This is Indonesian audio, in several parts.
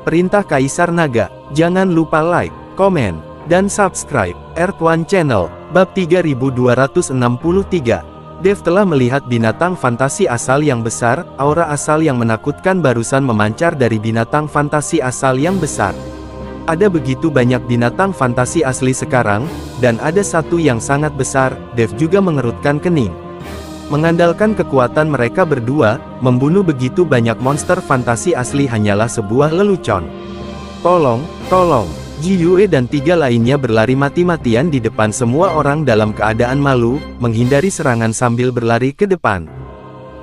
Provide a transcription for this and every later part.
Perintah Kaisar Naga. Jangan lupa like, komen, dan subscribe Earth One Channel. Bab 3263. Dev telah melihat binatang fantasi asal yang besar. Aura asal yang menakutkan barusan memancar dari binatang fantasi asal yang besar. Ada begitu banyak binatang fantasi asli sekarang, dan ada satu yang sangat besar. Dev juga mengerutkan kening. Mengandalkan kekuatan mereka berdua, membunuh begitu banyak monster fantasi asli hanyalah sebuah lelucon. Tolong, tolong. Ji Yue dan 3 lainnya berlari mati-matian di depan semua orang dalam keadaan malu, menghindari serangan sambil berlari ke depan.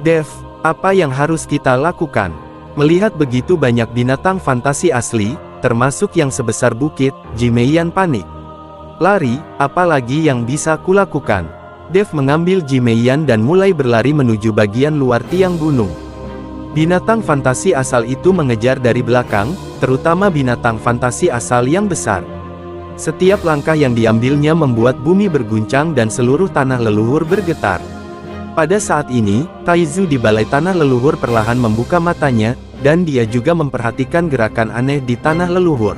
Dev, apa yang harus kita lakukan? Melihat begitu banyak binatang fantasi asli, termasuk yang sebesar bukit, Ji Meiyan panik. Lari, apalagi yang bisa kulakukan? Dev mengambil Ji Meiyan dan mulai berlari menuju bagian luar tiang gunung. Binatang fantasi asal itu mengejar dari belakang, terutama binatang fantasi asal yang besar. Setiap langkah yang diambilnya membuat bumi berguncang dan seluruh tanah leluhur bergetar. Pada saat ini, Taizu di balai tanah leluhur perlahan membuka matanya, dan dia juga memperhatikan gerakan aneh di tanah leluhur.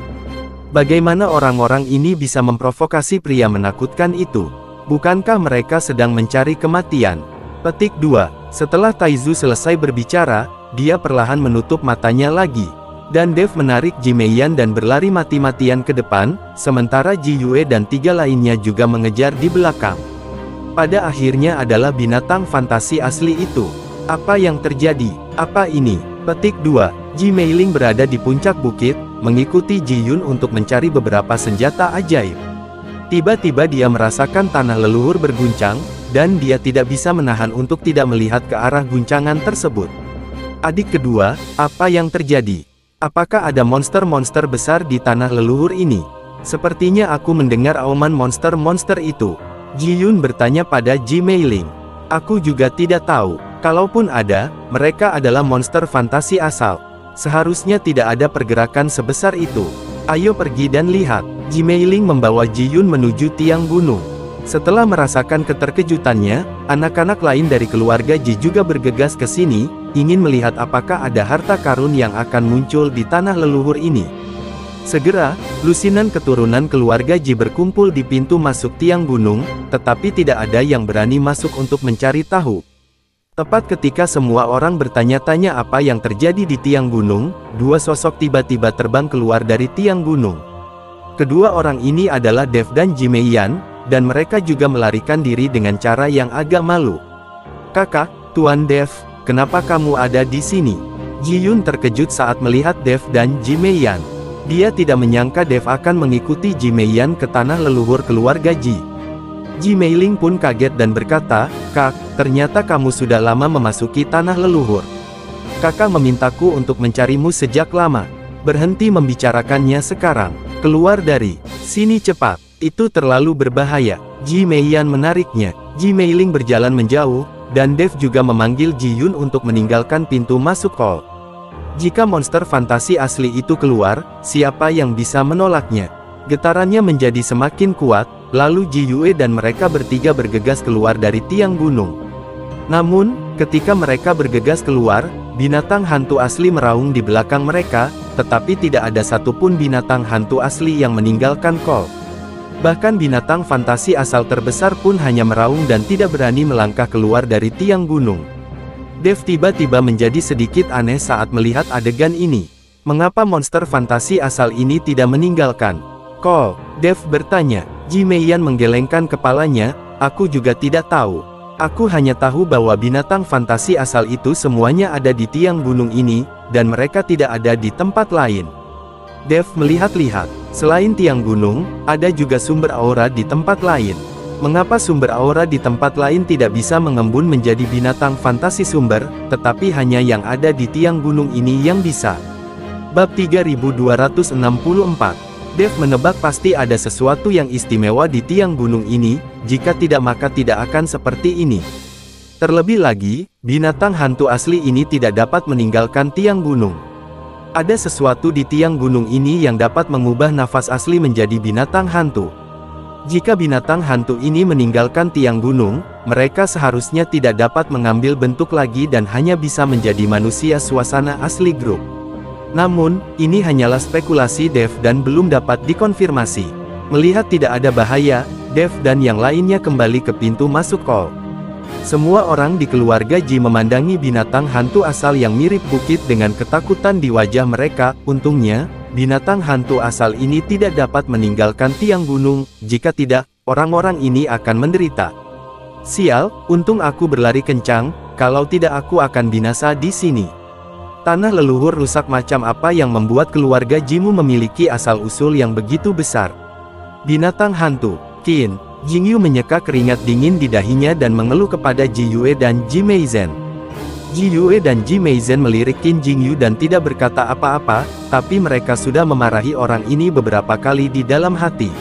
Bagaimana orang-orang ini bisa memprovokasi pria menakutkan itu? Bukankah mereka sedang mencari kematian? Petik 2. Setelah Taizu selesai berbicara, dia perlahan menutup matanya lagi. Dan Dev menarik Ji Meiyan dan berlari mati-matian ke depan, sementara Ji Yue dan 3 lainnya juga mengejar di belakang. Pada akhirnya adalah binatang fantasi asli itu. Apa yang terjadi? Apa ini? Petik 2. Ji Meiling berada di puncak bukit, mengikuti Ji Yun untuk mencari beberapa senjata ajaib. Tiba-tiba dia merasakan tanah leluhur berguncang, dan dia tidak bisa menahan untuk tidak melihat ke arah guncangan tersebut. Adik kedua, apa yang terjadi? Apakah ada monster-monster besar di tanah leluhur ini? Sepertinya aku mendengar auman monster-monster itu. Ji Yun bertanya pada Ji Meiling. Aku juga tidak tahu. Kalaupun ada, mereka adalah monster fantasi asal. Seharusnya tidak ada pergerakan sebesar itu. Ayo pergi dan lihat. Ji Meiling membawa Ji Yun menuju tiang gunung. Setelah merasakan keterkejutannya, anak-anak lain dari keluarga Ji juga bergegas ke sini, ingin melihat apakah ada harta karun yang akan muncul di tanah leluhur ini. Segera, lusinan keturunan keluarga Ji berkumpul di pintu masuk tiang gunung, tetapi tidak ada yang berani masuk untuk mencari tahu. Tepat ketika semua orang bertanya-tanya apa yang terjadi di tiang gunung, 2 sosok tiba-tiba terbang keluar dari tiang gunung. Kedua orang ini adalah Dev dan Ji Meiyan, dan mereka juga melarikan diri dengan cara yang agak malu. Kakak, Tuan Dev, kenapa kamu ada di sini? Ji Yun terkejut saat melihat Dev dan Ji Meiyan. Dia tidak menyangka Dev akan mengikuti Ji Meiyan ke tanah leluhur keluarga Ji. Ji Meiling pun kaget dan berkata, Kak, ternyata kamu sudah lama memasuki tanah leluhur. Kakak memintaku untuk mencarimu sejak lama. Berhenti membicarakannya sekarang. Keluar dari sini cepat. Itu terlalu berbahaya. Ji Meiyan menariknya. Ji Meiling berjalan menjauh, dan Dev juga memanggil Ji Yun untuk meninggalkan pintu masuk hall. Jika monster fantasi asli itu keluar, siapa yang bisa menolaknya? Getarannya menjadi semakin kuat, lalu Ji Yue dan mereka bertiga bergegas keluar dari tiang gunung. Namun, ketika mereka bergegas keluar, binatang hantu asli meraung di belakang mereka, tetapi tidak ada satupun binatang hantu asli yang meninggalkan hall. Bahkan binatang fantasi asal terbesar pun hanya meraung dan tidak berani melangkah keluar dari tiang gunung. Dev tiba-tiba menjadi sedikit aneh saat melihat adegan ini. Mengapa monster fantasi asal ini tidak meninggalkan hall? Dev bertanya. Ji Meiyan menggelengkan kepalanya, aku juga tidak tahu. Aku hanya tahu bahwa binatang fantasi asal itu semuanya ada di tiang gunung ini, dan mereka tidak ada di tempat lain. Dev melihat-lihat. Selain tiang gunung, ada juga sumber aura di tempat lain. Mengapa sumber aura di tempat lain tidak bisa mengembun menjadi binatang fantasi sumber, tetapi hanya yang ada di tiang gunung ini yang bisa? Bab 3264. Dev menebak pasti ada sesuatu yang istimewa di tiang gunung ini, jika tidak maka tidak akan seperti ini. Terlebih lagi, binatang hantu asli ini tidak dapat meninggalkan tiang gunung. Ada sesuatu di tiang gunung ini yang dapat mengubah nafas asli menjadi binatang hantu. Jika binatang hantu ini meninggalkan tiang gunung, mereka seharusnya tidak dapat mengambil bentuk lagi dan hanya bisa menjadi manusia suasana asli grup. Namun, ini hanyalah spekulasi Dev dan belum dapat dikonfirmasi. Melihat tidak ada bahaya, Dev dan yang lainnya kembali ke pintu masuk call. Semua orang di keluarga Ji memandangi binatang hantu asal yang mirip bukit dengan ketakutan di wajah mereka. Untungnya, binatang hantu asal ini tidak dapat meninggalkan tiang gunung, jika tidak, orang-orang ini akan menderita. Sial, untung aku berlari kencang, kalau tidak aku akan binasa di sini. Tanah leluhur rusak macam apa yang membuat keluarga Jimu memiliki asal-usul yang begitu besar? Binatang hantu, Qin. Jingyu menyeka keringat dingin di dahinya dan mengeluh kepada Ji Yue dan Ji Meizhen. Ji Yue dan Ji Meizhen melirik Qin Jingyu dan tidak berkata apa-apa, tapi mereka sudah memarahi orang ini beberapa kali di dalam hati.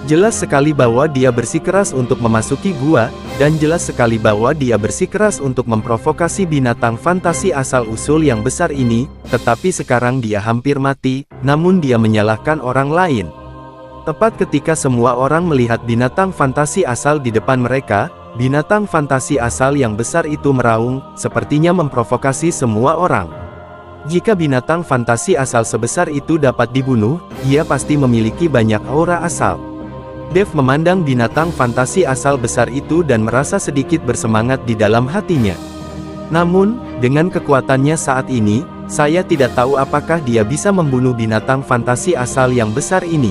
Jelas sekali bahwa dia bersikeras untuk memasuki gua, dan jelas sekali bahwa dia bersikeras untuk memprovokasi binatang fantasi asal-usul yang besar ini, tetapi sekarang dia hampir mati, namun dia menyalahkan orang lain. Tepat ketika semua orang melihat binatang fantasi asal di depan mereka, binatang fantasi asal yang besar itu meraung, sepertinya memprovokasi semua orang. Jika binatang fantasi asal sebesar itu dapat dibunuh, ia pasti memiliki banyak aura asal. Dev memandang binatang fantasi asal besar itu dan merasa sedikit bersemangat di dalam hatinya. Namun, dengan kekuatannya saat ini, saya tidak tahu apakah dia bisa membunuh binatang fantasi asal yang besar ini.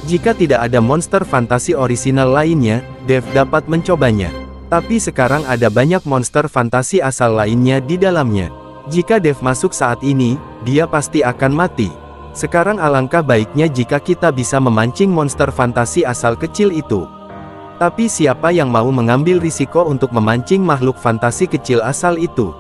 Jika tidak ada monster fantasi orisinal lainnya, Dev dapat mencobanya. Tapi sekarang ada banyak monster fantasi asal lainnya di dalamnya. Jika Dev masuk saat ini, dia pasti akan mati. Sekarang alangkah baiknya jika kita bisa memancing monster fantasi asal kecil itu. Tapi siapa yang mau mengambil risiko untuk memancing makhluk fantasi kecil asal itu?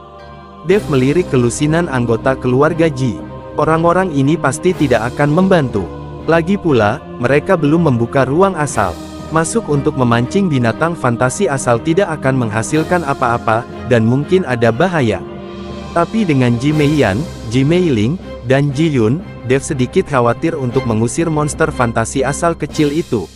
Dev melirik kelusinan anggota keluarga Ji. Orang-orang ini pasti tidak akan membantu. Lagi pula, mereka belum membuka ruang asal. Masuk untuk memancing binatang fantasi asal tidak akan menghasilkan apa-apa, dan mungkin ada bahaya. Tapi dengan Ji Meiyan, Ji Meiling, dan Ji Yun, Dev sedikit khawatir untuk mengusir monster fantasi asal kecil itu.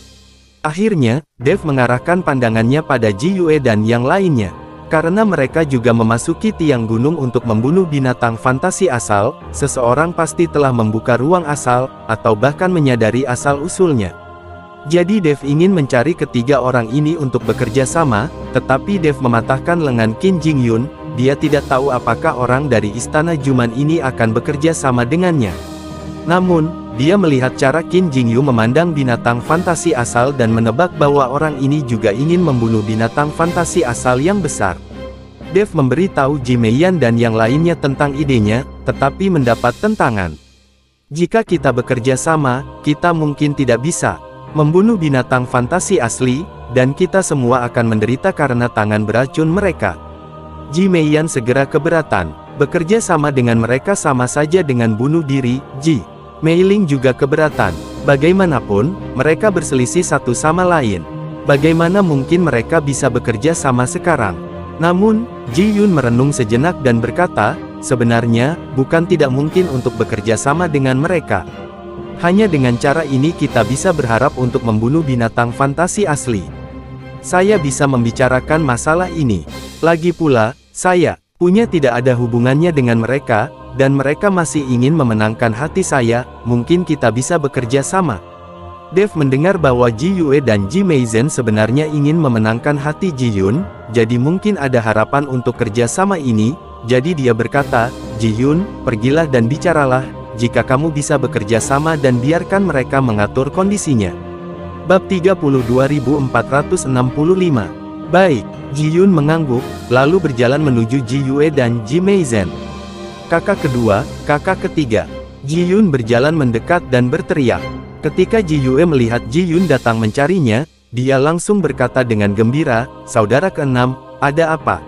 Akhirnya, Dev mengarahkan pandangannya pada Ji Yue dan yang lainnya. Karena mereka juga memasuki tiang gunung untuk membunuh binatang fantasi asal, seseorang pasti telah membuka ruang asal, atau bahkan menyadari asal-usulnya. Jadi Dev ingin mencari ketiga orang ini untuk bekerja sama, tetapi Dev mematahkan lengan Qin Jingyun. Dia tidak tahu apakah orang dari Istana Juman ini akan bekerja sama dengannya. Namun, dia melihat cara Qin Jingyu memandang binatang fantasi asal dan menebak bahwa orang ini juga ingin membunuh binatang fantasi asal yang besar. Dev memberitahu Ji Meiyan dan yang lainnya tentang idenya, tetapi mendapat tentangan. Jika kita bekerja sama, kita mungkin tidak bisa membunuh binatang fantasi asli, dan kita semua akan menderita karena tangan beracun mereka. Ji Meiyan segera keberatan. Bekerja sama dengan mereka sama saja dengan bunuh diri. Ji Meiling juga keberatan. Bagaimanapun, mereka berselisih satu sama lain. Bagaimana mungkin mereka bisa bekerja sama sekarang? Namun, Ji Yun merenung sejenak dan berkata, sebenarnya, bukan tidak mungkin untuk bekerja sama dengan mereka. Hanya dengan cara ini kita bisa berharap untuk membunuh binatang fantasi asli. Saya bisa membicarakan masalah ini. Lagi pula, saya punya tidak ada hubungannya dengan mereka, dan mereka masih ingin memenangkan hati saya, mungkin kita bisa bekerja sama. Dev mendengar bahwa Ji Yue dan Ji Meizhen sebenarnya ingin memenangkan hati Ji Yun, jadi mungkin ada harapan untuk kerja sama ini, jadi dia berkata, Ji Yun, pergilah dan bicaralah, jika kamu bisa bekerja sama dan biarkan mereka mengatur kondisinya. Bab 32.465. Baik, Ji Yun mengangguk, lalu berjalan menuju Ji Yue dan Ji Meizhen. Kakak kedua, kakak ketiga. Ji Yun berjalan mendekat dan berteriak. Ketika Ji Yue melihat Ji Yun datang mencarinya, dia langsung berkata dengan gembira, saudara keenam, ada apa?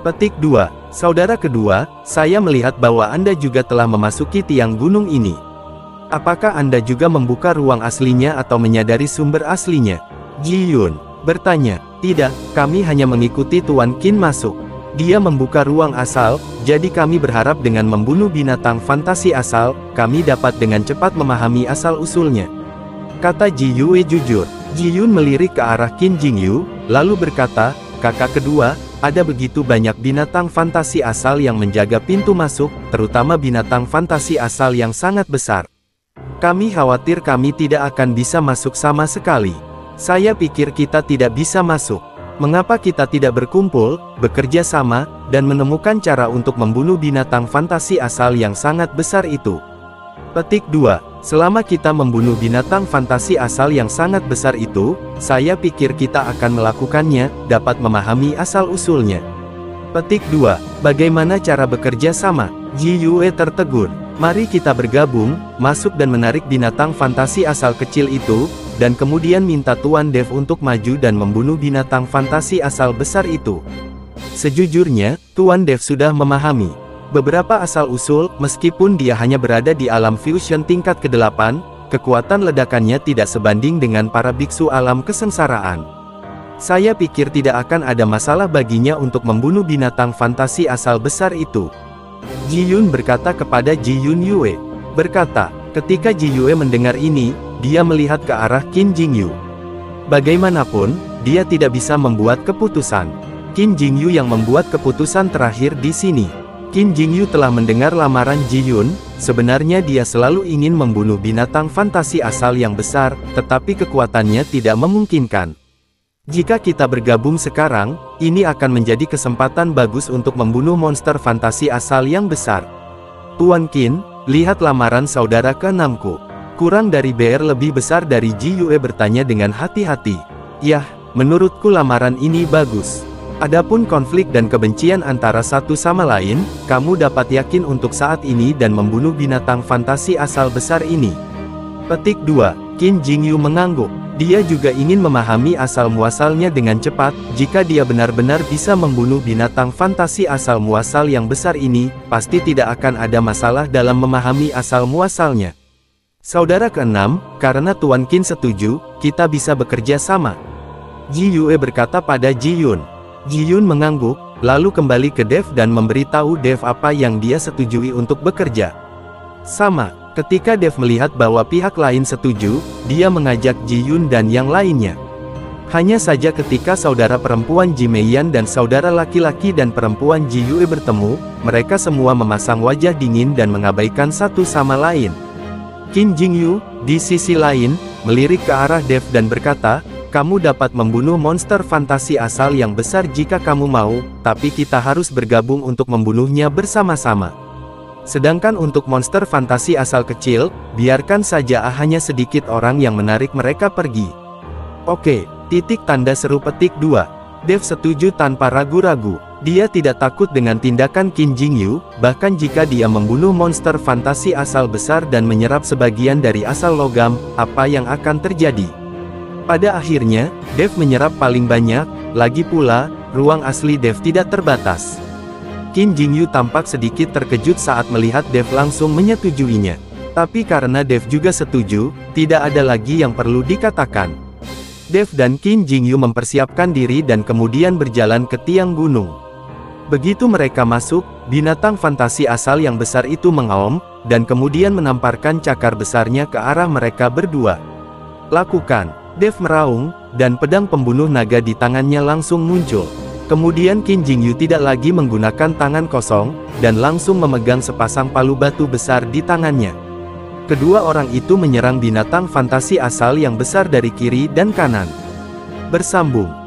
Petik 2. Saudara kedua, saya melihat bahwa Anda juga telah memasuki tiang gunung ini. Apakah Anda juga membuka ruang aslinya atau menyadari sumber aslinya? Ji Yun bertanya. Tidak, kami hanya mengikuti Tuan Qin masuk. Dia membuka ruang asal, jadi kami berharap dengan membunuh binatang fantasi asal, kami dapat dengan cepat memahami asal-usulnya. Kata Ji Yue jujur. Ji Yun melirik ke arah Qin Jingyu, lalu berkata, kakak kedua, ada begitu banyak binatang fantasi asal yang menjaga pintu masuk, terutama binatang fantasi asal yang sangat besar. Kami khawatir kami tidak akan bisa masuk sama sekali. Saya pikir kita tidak bisa masuk. Mengapa kita tidak berkumpul, bekerja sama, dan menemukan cara untuk membunuh binatang fantasi asal yang sangat besar itu? Petik 2. Selama kita membunuh binatang fantasi asal yang sangat besar itu, saya pikir kita akan melakukannya, dapat memahami asal-usulnya. Petik 2. Bagaimana cara bekerja sama? Ji Yue tertegun. Mari kita bergabung, masuk dan menarik binatang fantasi asal kecil itu, dan kemudian minta Tuan Dev untuk maju dan membunuh binatang fantasi asal besar itu. Sejujurnya, Tuan Dev sudah memahami beberapa asal-usul, meskipun dia hanya berada di alam fusion tingkat ke-8, kekuatan ledakannya tidak sebanding dengan para biksu alam kesengsaraan. Saya pikir tidak akan ada masalah baginya untuk membunuh binatang fantasi asal besar itu. Ji Yun berkata kepada Ji Yun Yue. Ketika Ji Yue mendengar ini, dia melihat ke arah Qin Jingyu. Bagaimanapun, dia tidak bisa membuat keputusan. Qin Jingyu yang membuat keputusan terakhir di sini. Qin Jingyu telah mendengar lamaran Ji Yun, sebenarnya dia selalu ingin membunuh binatang fantasi asal yang besar, tetapi kekuatannya tidak memungkinkan. Jika kita bergabung sekarang, ini akan menjadi kesempatan bagus untuk membunuh monster fantasi asal yang besar. Tuan Qin, lihat lamaran saudara ke-6ku. Kurang dari BR lebih besar dari Ji Yue bertanya dengan hati-hati. Yah, menurutku lamaran ini bagus. Adapun konflik dan kebencian antara satu sama lain, kamu dapat yakin untuk saat ini dan membunuh binatang fantasi asal besar ini. Petik 2. Qin Jingyu mengangguk. Dia juga ingin memahami asal-muasalnya dengan cepat. Jika dia benar-benar bisa membunuh binatang fantasi asal-muasal yang besar ini, pasti tidak akan ada masalah dalam memahami asal-muasalnya. Saudara ke-6, karena Tuan Qin setuju, kita bisa bekerja sama. Ji Yue berkata pada Ji Yun. Ji Yun mengangguk, lalu kembali ke Dev dan memberitahu Dev apa yang dia setujui untuk bekerja. Sama, ketika Dev melihat bahwa pihak lain setuju, dia mengajak Ji Yun dan yang lainnya. Hanya saja ketika saudara perempuan Ji Meiyan dan saudara laki-laki dan perempuan Ji Yue bertemu, mereka semua memasang wajah dingin dan mengabaikan satu sama lain. Qin Jingyu, di sisi lain, melirik ke arah Dev dan berkata, kamu dapat membunuh monster fantasi asal yang besar jika kamu mau, tapi kita harus bergabung untuk membunuhnya bersama-sama. Sedangkan untuk monster fantasi asal kecil, biarkan saja hanya sedikit orang yang menarik mereka pergi. Oke, titik tanda seru petik 2. Dev setuju tanpa ragu-ragu. Dia tidak takut dengan tindakan Qin Jingyu, bahkan jika dia membunuh monster fantasi asal besar dan menyerap sebagian dari asal logam, apa yang akan terjadi? Pada akhirnya, Dev menyerap paling banyak, lagi pula, ruang asli Dev tidak terbatas. Qin Jingyu tampak sedikit terkejut saat melihat Dev langsung menyetujuinya. Tapi karena Dev juga setuju, tidak ada lagi yang perlu dikatakan. Dev dan Qin Jingyu mempersiapkan diri dan kemudian berjalan ke tiang gunung. Begitu mereka masuk, binatang fantasi asal yang besar itu mengaum, dan kemudian menamparkan cakar besarnya ke arah mereka berdua. Lakukan, Dev meraung, dan pedang pembunuh naga di tangannya langsung muncul. Kemudian Qin Jingyu tidak lagi menggunakan tangan kosong, dan langsung memegang sepasang palu batu besar di tangannya. Kedua orang itu menyerang binatang fantasi asal yang besar dari kiri dan kanan. Bersambung.